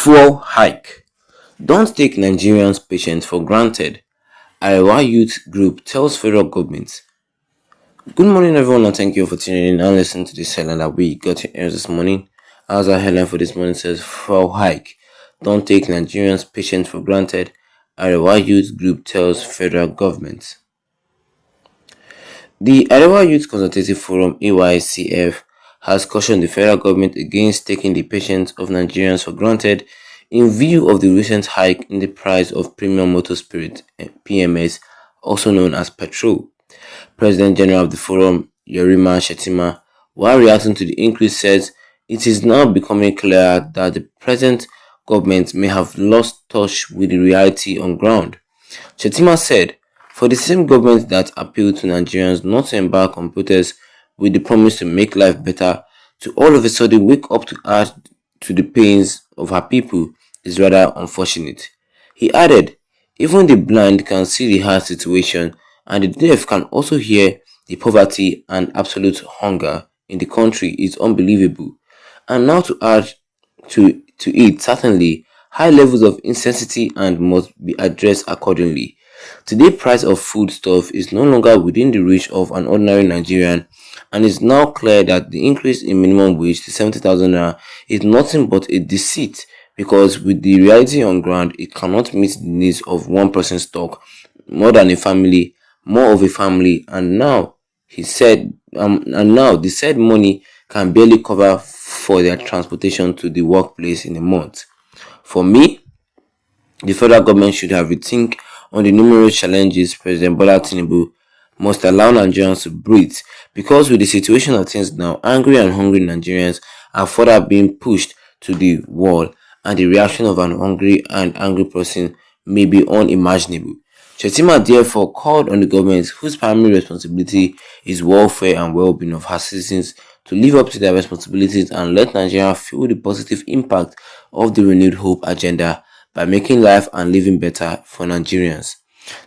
Fuel hike. Don't take Nigerians' patience for granted. Arewa Youth Group tells federal government. Good morning, everyone, and thank you for tuning in and listening to this headline that we got to air this morning. As our headline for this morning says, fuel hike. Don't take Nigerians' patience for granted. Arewa Youth Group tells federal government. The Arewa Youth Consultative Forum (AYCF) has cautioned the federal government against taking the patience of Nigerians for granted in view of the recent hike in the price of premium motor spirit (PMS), also known as petrol. President General of the Forum, Arewa, while reacting to the increase, says it is now becoming clear that the present government may have lost touch with the reality on ground. Shettima said, for the same government that appealed to Nigerians not to embark on protests with the promise to make life better, to all of a sudden wake up to add to the pains of her people is rather unfortunate. He added, even the blind can see the hard situation, and the deaf can also hear the poverty and absolute hunger in the country is unbelievable. And now to add to it, certainly, high levels of insensitivity and must be addressed accordingly. Today, price of foodstuff is no longer within the reach of an ordinary Nigerian, and it's now clear that the increase in minimum wage to 70,000 naira is nothing but a deceit, because with the reality on ground, it cannot meet the needs of one person's stock, more of a family, and now the said money can barely cover for their transportation to the workplace in a month. For me, the federal government should have rethink on the numerous challenges President Bola Tinubu must allow Nigerians to breathe, because with the situation of things now, angry and hungry Nigerians are further being pushed to the wall, and the reaction of an hungry and angry person may be unimaginable. Shettima therefore called on the government, whose primary responsibility is welfare and well-being of her citizens, to live up to their responsibilities and let Nigeria feel the positive impact of the renewed hope agenda by making life and living better for Nigerians.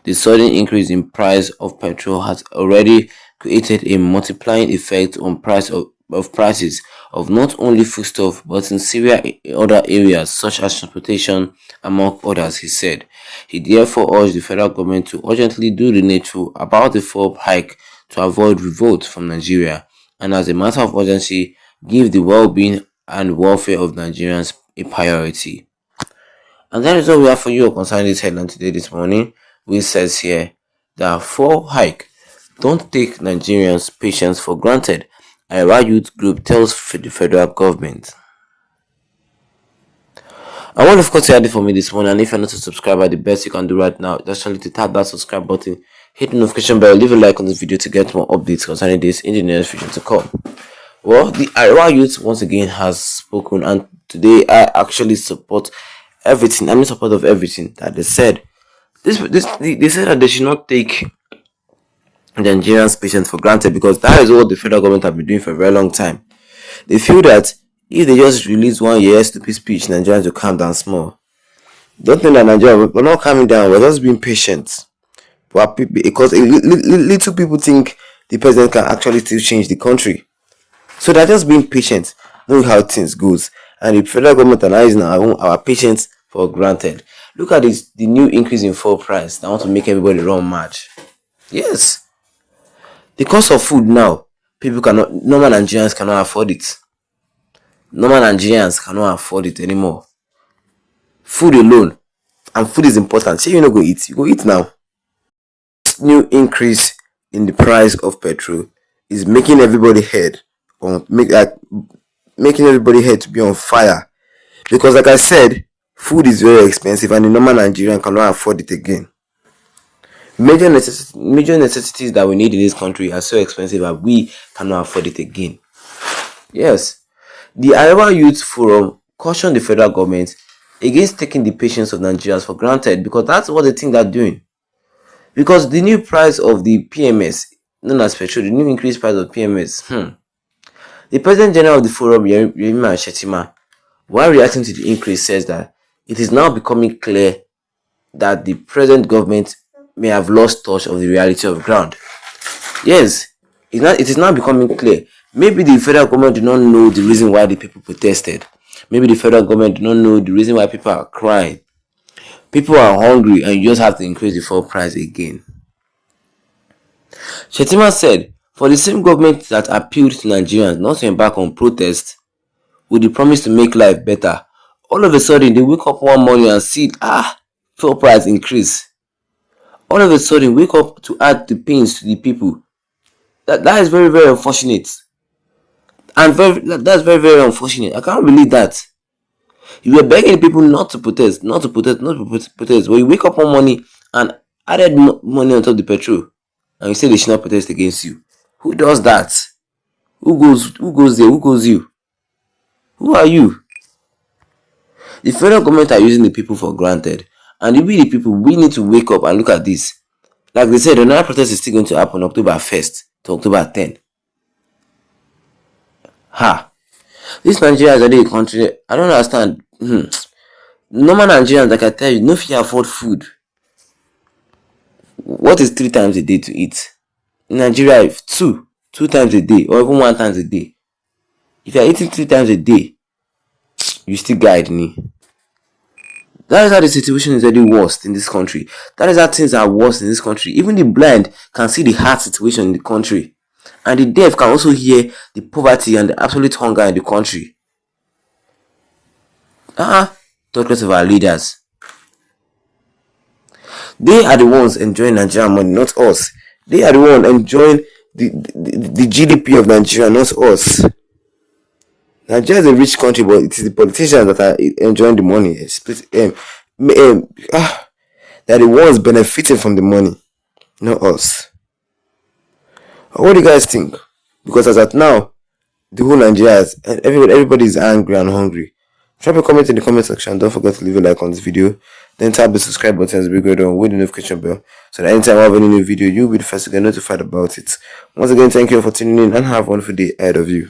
The sudden increase in price of petrol has already created a multiplying effect on prices of not only foodstuff but in severe other areas such as transportation, among others, he said. He therefore urged the federal government to urgently do the needful about the fuel hike to avoid revolt from Nigeria, and as a matter of urgency, give the well-being and welfare of Nigerians a priority. And that is all we have for you concerning this headline today this morning, which says here that fuel hike. Don't take Nigerians' patience for granted. Arewa Youth Group tells the federal government. I want of course to add it for me this morning, and if you're not a subscriber, the best you can do right now is actually to tap that subscribe button, hit the notification bell, leave a like on this video to get more updates concerning this in the near future to come. Well, the Arewa Youth once again has spoken, and today I actually support everything. I'm in support of everything that they said. They said that they should not take the Nigerians' patience for granted, because that is what the federal government have been doing for a very long time. They feel that if they just release one year stupid speech, Nigerians will calm down small. Don't think that we're not calming down, we're just being patient. Because little people think the president can actually still change the country. So they're just being patient, knowing how things goes. And the federal government are using our patience for granted. Look at this, the new increase in fuel price. They want to make everybody run mad. Yes. The cost of food now, normal Nigerians cannot afford it. Normal Nigerians cannot afford it anymore. Food alone, and food is important. Say you not go eat, you go eat now. This new increase in the price of petrol is making everybody head making everybody head to be on fire, because like I said, food is very expensive and the normal Nigerian cannot afford it again. Major necessities that we need in this country are so expensive that we cannot afford it again. Yes, the Arewa Youth Forum cautioned the federal government against taking the patience of Nigerians for granted, because that's what they think they're doing. Because the new price of the PMS, known as petrol, the new increased price of PMS, the President General of the Forum, Shettima, while reacting to the increase, says that it is now becoming clear that the present government may have lost touch of the reality of ground. Yes, it is now becoming clear. Maybe the federal government did not know the reason why the people protested, Maybe the federal government do not know the reason why people are crying. People are hungry and you just have to increase the fuel price again. Shetima said, for the same government that appealed to Nigerians not to embark on protest with the promise to make life better, all of a sudden they wake up one morning and see, fuel price increase. All of a sudden wake up to add the pains to the people. That is very, very unfortunate. And that's very, very unfortunate. I can't believe that. You were begging people not to protest, not to protest, not to protest. But you wake up one morning and added money on top of the petrol, and you say they should not protest against you. Who does that? Who goes there? Who goes you? Who are you? The federal government are using the people for granted, and we the people, we need to wake up and look at this. Like they said, another protest is still going to happen October 1st to October 10th. This Nigeria is already a country. I don't understand. Normal Nigerians, like I tell you, no fear afford food. What is 3 times a day to eat? In Nigeria, if two times a day, or even 1 time a day. If you are eating 3 times a day, you still guide me. That is how the situation is already worst in this country. That is how things are worse in this country. Even the blind can see the hard situation in the country. And the deaf can also hear the poverty and the absolute hunger in the country. Talk less of our leaders. They are the ones enjoying Nigerian money, not us. They are the ones enjoying the GDP of Nigeria, not us. Nigeria is a rich country, but it is the politicians that are enjoying the money. They are the ones benefiting from the money, not us. What do you guys think? Because as at now, the whole Nigeria is, everybody is angry and hungry. Drop a comment in the comment section. Don't forget to leave a like on this video. Then tap the subscribe button as we go down with the notification bell, so that anytime I have any new video, you'll be the first to get notified about it. Once again, thank you for tuning in and have a wonderful day ahead of you.